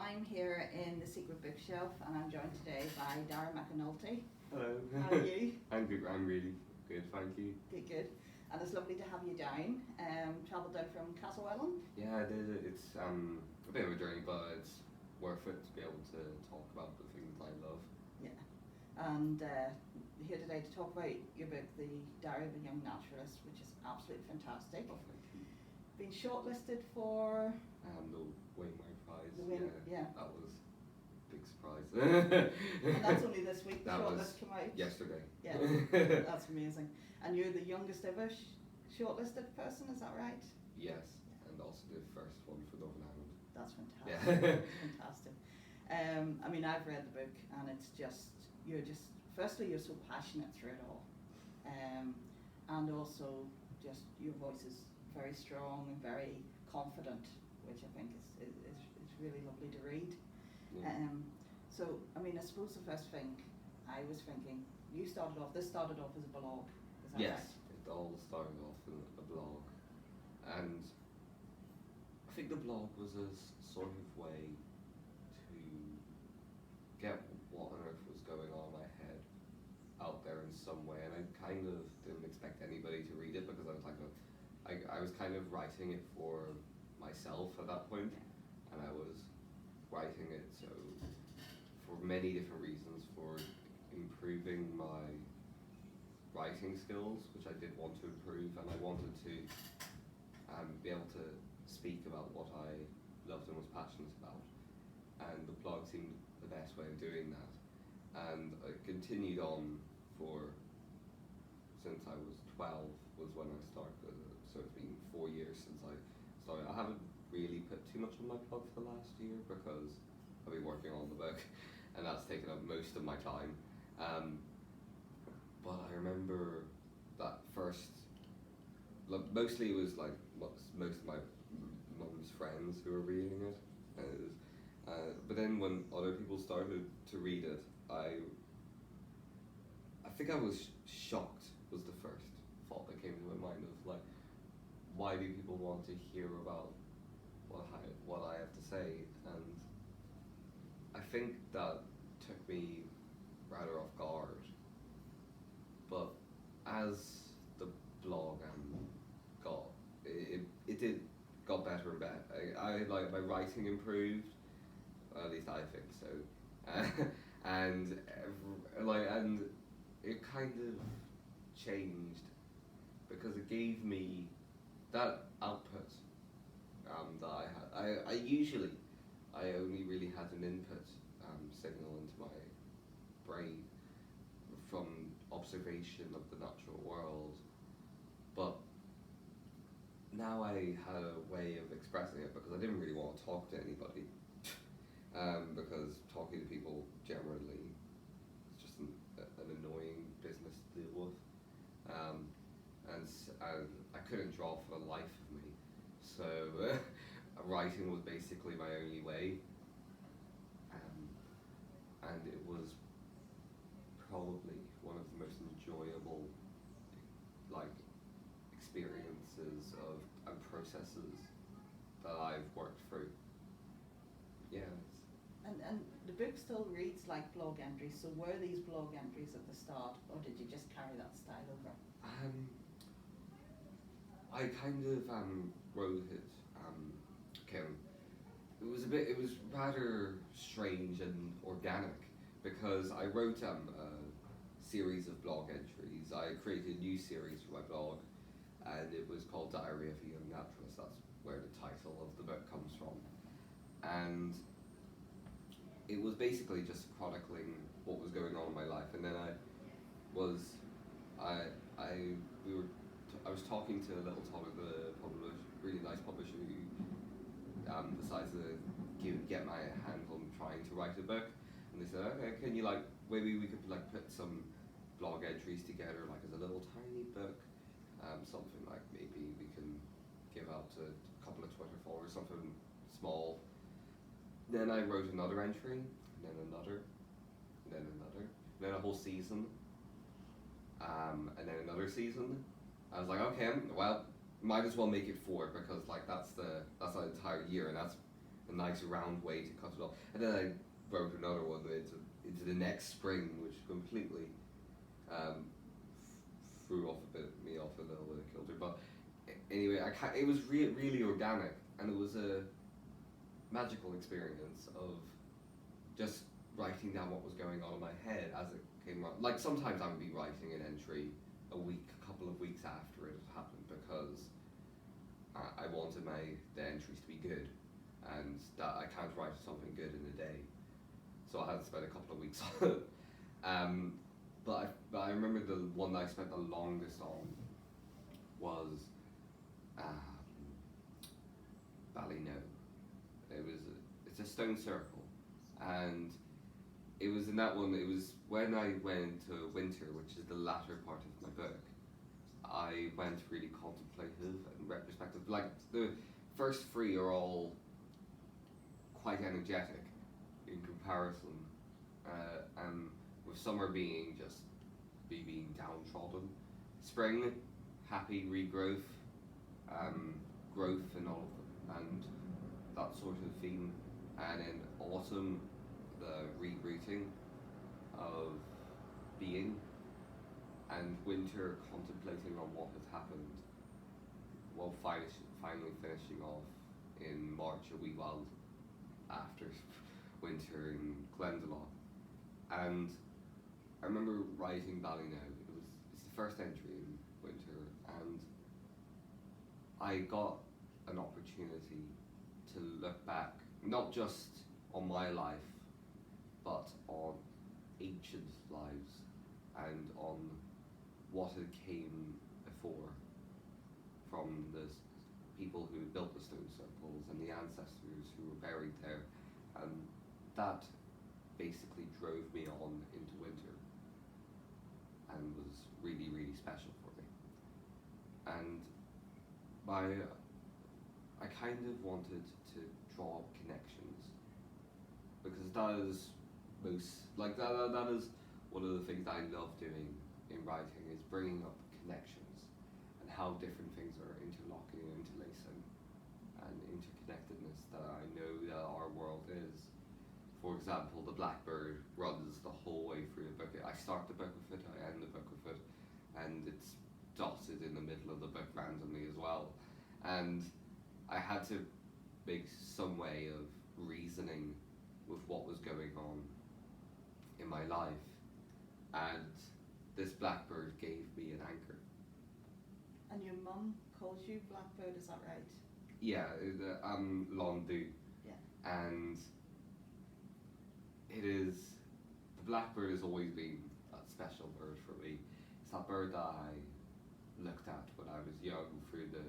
I'm here in the Secret Bookshelf and I'm joined today by Dara McAnulty. Hello. How are you? I'm good. I'm really good, thank you. Good. And it's lovely to have you down. Travelled down from Castlewellan. Yeah, I did it. It's a bit of a journey, but it's worth it to be able to talk about the things I love. Yeah. And here today to talk about your book, The Diary of a Young Naturalist, which is absolutely fantastic. Oh, thank you. Been shortlisted for The Waymire Prize. Yeah. That was a big surprise. And that's only this week. The That was shortlist came out yesterday. Yeah, that's amazing. And you're the youngest ever shortlisted person, is that right? Yes, and also the first one for Northern Ireland. That's fantastic. Yeah. That's fantastic. I mean, I've read the book, and it's just firstly you're so passionate through it all, and also just your voice is very strong and very confident, which I think is really lovely to read. Yeah. So I mean, I suppose the first thing I was thinking, this started off as a blog, is that Yes, right? it all started off in a blog, and I think the blog was a sort of way to get what on earth was going on in my head out there in some way, and I kind of didn't expect anybody to read it because I was like, I was kind of writing it for myself at that point, and I was writing it so for many different reasons, for improving my writing skills, which I did want to improve, and I wanted to be able to speak about what I loved and was passionate about, and the blog seemed the best way of doing that, and I continued on since I was 12 was when I started, so it's been 4 years since I started. I haven't really put too much on my blog for the last year because I've been working on the book and that's taken up most of my time. But I remember that first, mostly it was like most of my mum's friends who were reading it. And it was, but then when other people started to read it, I think I was shocked was the first thought that came to my mind of like, why do people want to hear about what I have to say? And I think that took me rather off guard. But as the blog got better and better. I like my writing improved, at least I think so, and it kind of changed because it gave me that output that I had. I only really had an input signal into my brain from observation of the natural world, but now I had a way of expressing it because I didn't really want to talk to anybody because talking to people generally is just an annoying business to deal with, and I couldn't draw for the life of me, so writing was basically my only way, and it was probably one of the most enjoyable experiences and processes that I've worked through. Yeah. And the book still reads like blog entries, so were these blog entries at the start, or did you just carry that style over? I kind of wrote it. It was rather strange and organic because I wrote a series of blog entries. I created a new series for my blog, and it was called Diary of a Young Naturalist. That's where the title of the book comes from, and it was basically just chronicling what was going on in my life. And then I was talking to Little Tom, the really nice publisher who decides to get my hand on trying to write a book, and they said, okay, can you maybe we could put some blog entries together as a little tiny book, something like maybe we can give out to a couple of Twitter followers, something small. Then I wrote another entry, and then another, and then another, and then a whole season, and then another season. I was like, okay, well, might as well make it 4 because that's the entire year, and that's a nice round way to cut it off. And then I wrote another one into the next spring, which completely threw me off a little bit of kilter. But anyway, it was really organic, and it was a magical experience of just writing down what was going on in my head as it came out. Like sometimes I would be writing an entry a couple of weeks after it had happened, because I wanted the entries to be good, and that I can't write something good in a day, so I had to spend a couple of weeks on it. But I remember the one that I spent the longest on was Ballyknoe. It's a stone circle, and it was in that one. It was when I went to winter, which is the latter part of my book. I went really contemplative and retrospective. Like the first three are all quite energetic in comparison, and with summer being just being downtrodden, spring, happy regrowth, growth in all of them, and that sort of theme, and in autumn, the rebooting of being, and winter contemplating on what has happened, while finally finishing off in March a wee while after winter in Glendalough. And I remember writing Ballyknoe. It's the first entry in winter, and I got an opportunity to look back, not just on my life, but on ancient lives, and on what had came before, from the people who built the stone circles and the ancestors who were buried there, and that basically drove me on into winter, and was really, really special for me. And I kind of wanted to draw connections, because that is that is one of the things I love doing in writing, is bringing up connections and how different things are interlocking and interlacing, and interconnectedness that I know that our world is. For example, the blackbird runs the whole way through the book. I start the book with it, I end the book with it, and it's dotted in the middle of the book randomly as well. And I had to make some way of reasoning with what was going on in my life, and this blackbird gave me an anchor. And your mum calls you Blackbird, is that right? Yeah, I'm Londu. Yeah. And the blackbird has always been that special bird for me. It's that bird that I looked at when I was young through the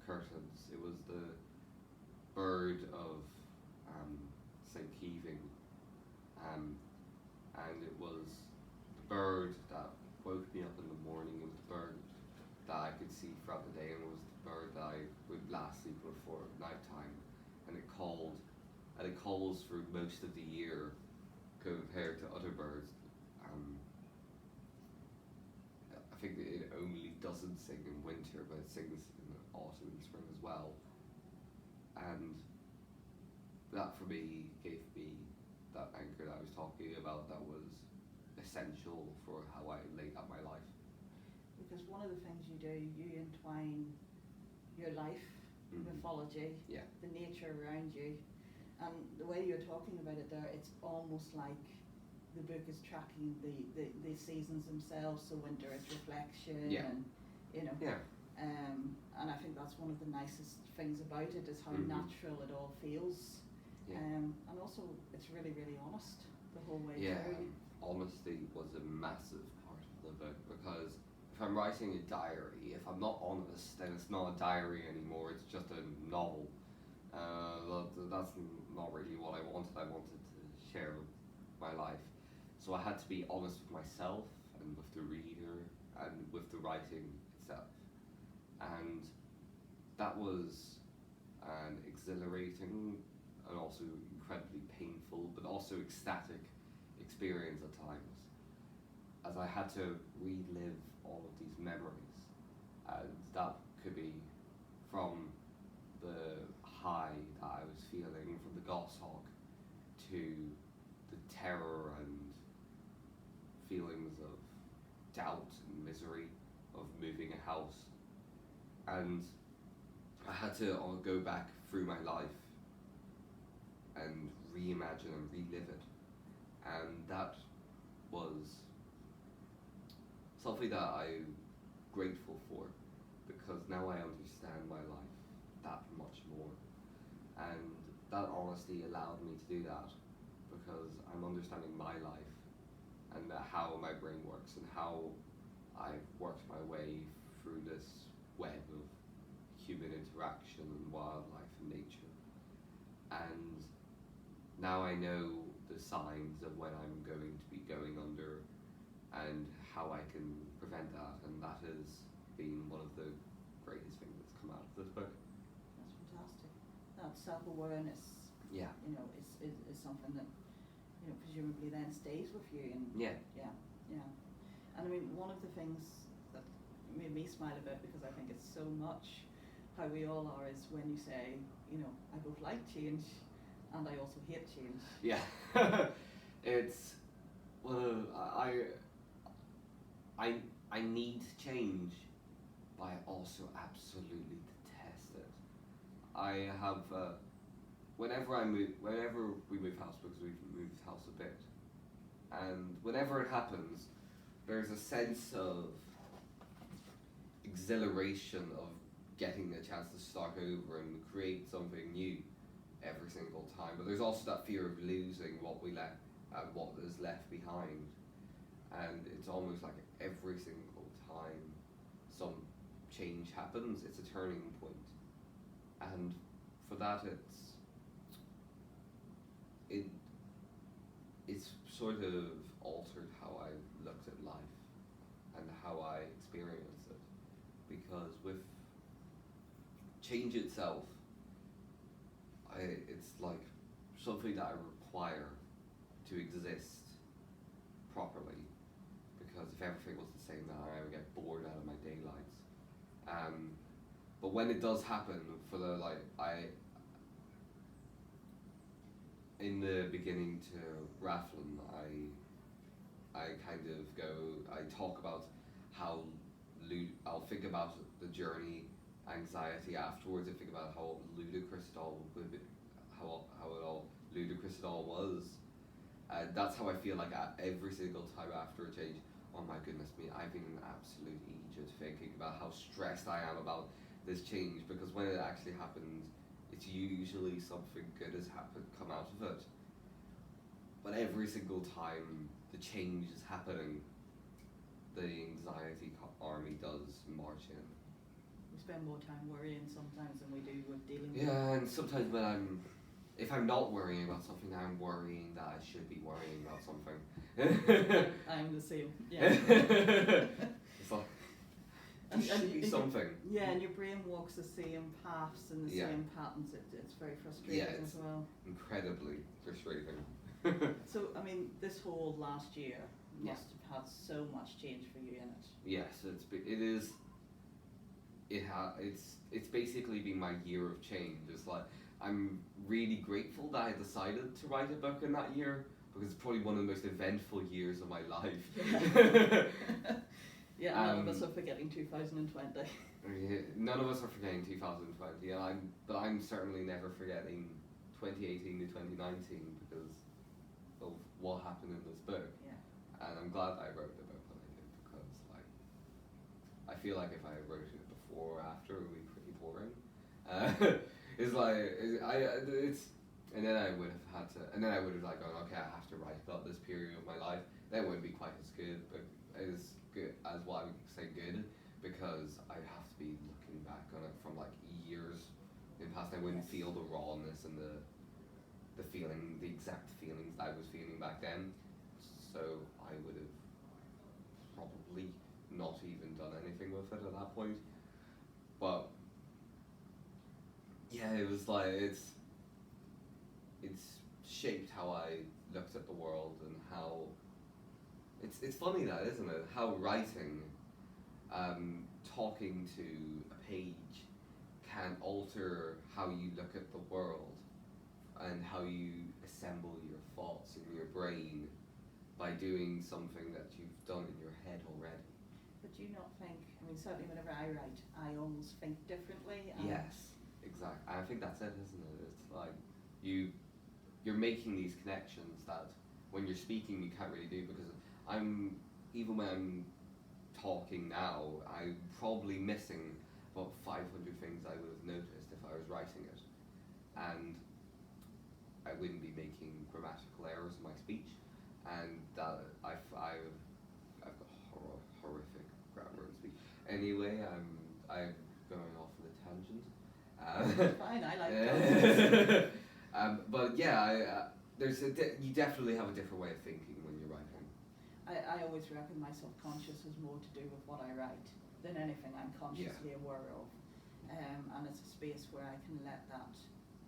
curtains. It was the bird of St. Keeving, and it was the bird that woke me up in the morning. It was the bird that I could see throughout the day, and it was the bird that I would last sleep before night time. And it calls through most of the year compared to other birds. I think it only doesn't sing in winter, but it sings in autumn and spring as well. And that for me gave me that anchor that I was talking about, that was essential for how I laid out my life. Because one of the things you do, you entwine your life, mythology, the nature around you, and the way you're talking about it there, it's almost like the book is tracking the seasons themselves. So winter is reflection, and and I think that's one of the nicest things about it, is how natural it all feels. And also it's really, really honest the whole way through. Honesty was a massive part of the book, because if I'm writing a diary, if I'm not honest, then it's not a diary anymore, it's just a novel. That's not really what I wanted. I wanted to share my life. So I had to be honest with myself, and with the reader, and with the writing itself. And that was an exhilarating and also incredibly painful, but also ecstatic experience at times, as I had to relive all of these memories. And that could be from the high that I was feeling from the goshawk to the terror and feelings of doubt and misery of moving a house. And I had to go back through my life and reimagine and relive it. And that was something that I'm grateful for, because now I understand my life that much more. And that honesty allowed me to do that, because I'm understanding my life and how my brain works and how I've worked my way through this web of human interaction and wildlife and nature. And now I know the signs of when I'm going to be going under and how I can prevent that, and that has been one of the greatest things that's come out of this book. That's fantastic. That self-awareness, Yeah. you know, is something that, you know, presumably then stays with you. And Yeah. And I mean, one of the things that made me smile a bit, because I think it's so much how we all are, is when you say, you know, I both like change and I also hate change. Yeah. It's, well, I need change, but I also absolutely detest it. I have, whenever we move house, because we've moved house a bit, and whenever it happens, there's a sense of exhilaration of getting a chance to start over and create something new every single time. But there's also that fear of losing what we left and what is left behind. And it's almost like every single time some change happens, it's a turning point. And for that, it's sort of altered how I looked at life and how I experienced it. Because with change itself, it's like something that I require to exist properly. Because if everything was the same, then I would get bored out of my daylights. But when it does happen, in the beginning to Rathlin, I kind of I talk about how I'll think about the journey, anxiety afterwards. I think about how ludicrous it all ludicrous it all was. That's how I feel like every single time after a change. Oh my goodness me, I've been an absolute idiot thinking about how stressed I am about this change, because when it actually happens, it's usually something good has come out of it. But every single time the change is happening, the anxiety army does march in. We spend more time worrying sometimes than we do with dealing with. Yeah, and sometimes if I'm not worrying about something, I'm worrying that I should be worrying about something. I'm the same. Yeah. It's like, there should be something. Yeah, and your brain walks the same paths and the same patterns. It's very frustrating as well. Incredibly frustrating. So, I mean, this whole last year must have had so much change for you in it. Yes, it's basically been my year of change. It's like, I'm really grateful that I decided to write a book in that year, because it's probably one of the most eventful years of my life. Yeah, none of us are forgetting 2020. None of us are forgetting 2020, but I'm certainly never forgetting 2018 to 2019 because of what happened in this book. Yeah. And I'm glad I wrote the book when I did, because I feel like if I wrote it before or after, it would be pretty boring. And then I would have had to, and then I would have gone, okay, I have to write about this period of my life. That wouldn't be quite as good, but as good as what I would say good, because I'd have to be looking back on it from years in the past. I wouldn't feel the rawness and the exact feelings I was feeling back then. So I would have probably not even done anything with it at that point. But yeah, it was it's shaped how I looked at the world, and how it's funny that, isn't it? How writing, talking to a page can alter how you look at the world and how you assemble your thoughts in your brain by doing something that you've done in your head already. But do you not think, I mean, certainly whenever I write, I almost think differently. And Yes, exactly. I think that's it, isn't it? It's like you're making these connections that when you're speaking you can't really do, because even when I'm talking now, I'm probably missing about 500 things I would have noticed if I was writing it, and I wouldn't be making grammatical errors in my speech, and that I've got horrific grammar in speech. Anyway, I'm going off on a tangent. It's fine, I like that. But yeah, you definitely have a different way of thinking when you're writing. I always reckon my subconscious is more to do with what I write than anything I'm consciously aware of. And it's a space where I can let that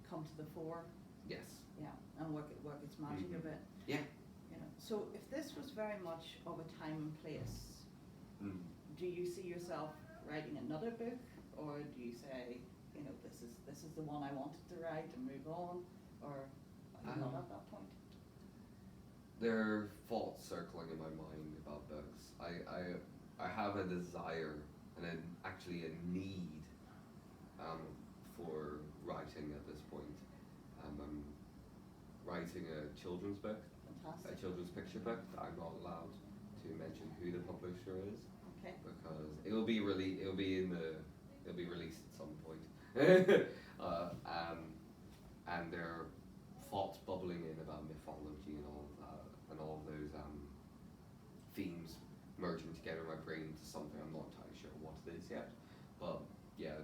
come to the fore. Yes. Yeah, and work its magic a bit. Yeah. You know, so if this was very much of a time and place, do you see yourself writing another book, or do you say, you know, this is the one I wanted to write and move on, or are you not at that point? There are thoughts circling in my mind about books. I have a desire and actually a need for writing at this point. I'm writing a children's book, Fantastic. a children's picture book. I'm not allowed to mention who the publisher is, Okay. because it'll be released at some point. And there are thoughts bubbling in about mythology and all of that, and all of those themes merging together in my brain into something I'm not entirely sure what it is yet. But yeah,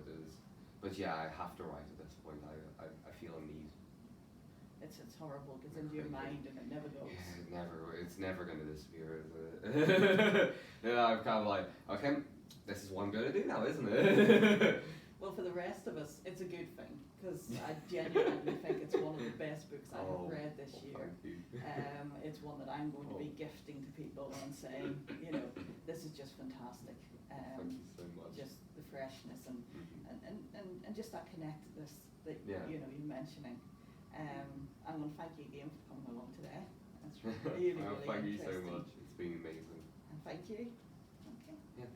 I have to write at this point. I feel a need. It's horrible, it gets into your mind and it never goes. Yeah, it's never going to disappear, is it? You know, I'm kind of like, okay, this is what I'm going to do now, isn't it? Well, for the rest of us, it's a good thing, because I genuinely think it's one of the best books I have read this year. Thank you. It's one that I'm going to be gifting to people and saying, you know, this is just fantastic. Thank you so much. Just the freshness and just that connectedness that you know you're mentioning. I'm going to thank you again for coming along today. It's really, really Thank you interesting. so much. It's been amazing. And thank you. Okay. Yeah.